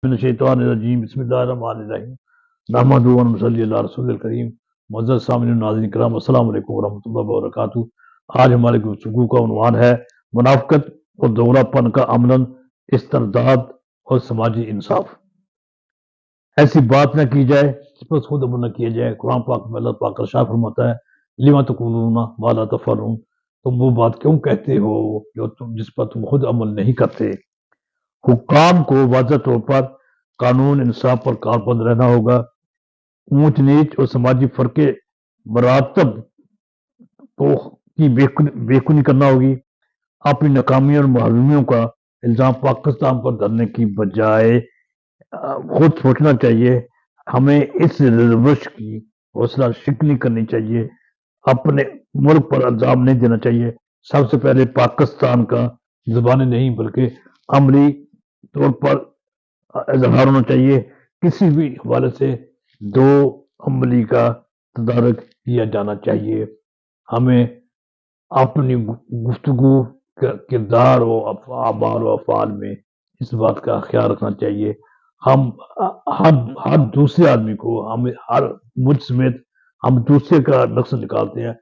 من الشیطان الرجیم بسم اللہ الرحمن الرحیم نحمدہ و نصلی علی رسول الکریم معزز سامعین ناظرین کرام السلام علیکم ورحمۃ اللہ وبرکاتہ۔ آج ہمارے گفتگو کا عنوان ہے منافقت اور دوغلا پن کا عملاً استرداد اور سماجی انصاف۔ ایسی بات نہ کی جائے جس پر خود عمل نہ کیا جائے۔ قرآن پاک میں اللہ پاک ارشاد فرماتا ہے لما تقولون ما لا تفعلون، تم وہ بات کیوں کہتے ہو جس پر تم خود عمل نہیں کرتے۔ حکام کو واضح طور پر قانون انصاف پر کاربند رہنا ہوگا، اونچ نیچ اور سماجی فرق مراتب کی بے کنی کرنا ہوگی۔ اپنی ناکامیوں اور محرومیوں کا الزام پاکستان پر دھرنے کی بجائے خود سوچنا چاہیے۔ ہمیں اس روش کی حوصلہ شکنی کرنی چاہیے، اپنے ملک پر الزام نہیں دینا چاہیے۔ سب سے پہلے پاکستان کا زبانی نہیں بلکہ عملی طور پر اظہار ہونا چاہیے۔ کسی بھی حوالے سے دو عملی کا تدارک کیا جانا چاہیے۔ ہمیں اپنی گفتگو کردار و اعمال و افعال میں اس بات کا خیال رکھنا چاہیے۔ ہم ہر دوسرے آدمی کو ہر مجھ سمیت ہم دوسرے کا نقص نکالتے ہیں،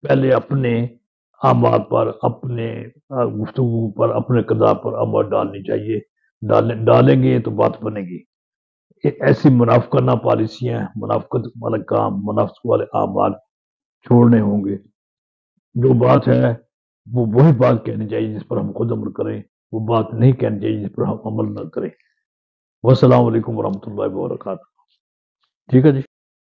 پہلے اپنے اعمال پر، اپنے گفتگو پر، اپنے کردار پر عمل ڈالنی چاہیے۔ ڈالیں گے تو بات بنے گی۔ ایسی منافقانہ پالیسیاں، منافقت والے کام، منافقت والے اعمال چھوڑنے ہوں گے۔ جو بات ہے وہ وہی بات کہنی چاہیے جس پر ہم خود عمل کریں، وہ بات نہیں کہنی چاہیے جس پر ہم عمل نہ کریں۔ والسلام علیکم ورحمۃ اللہ وبرکاتہ۔ ٹھیک ہے جی۔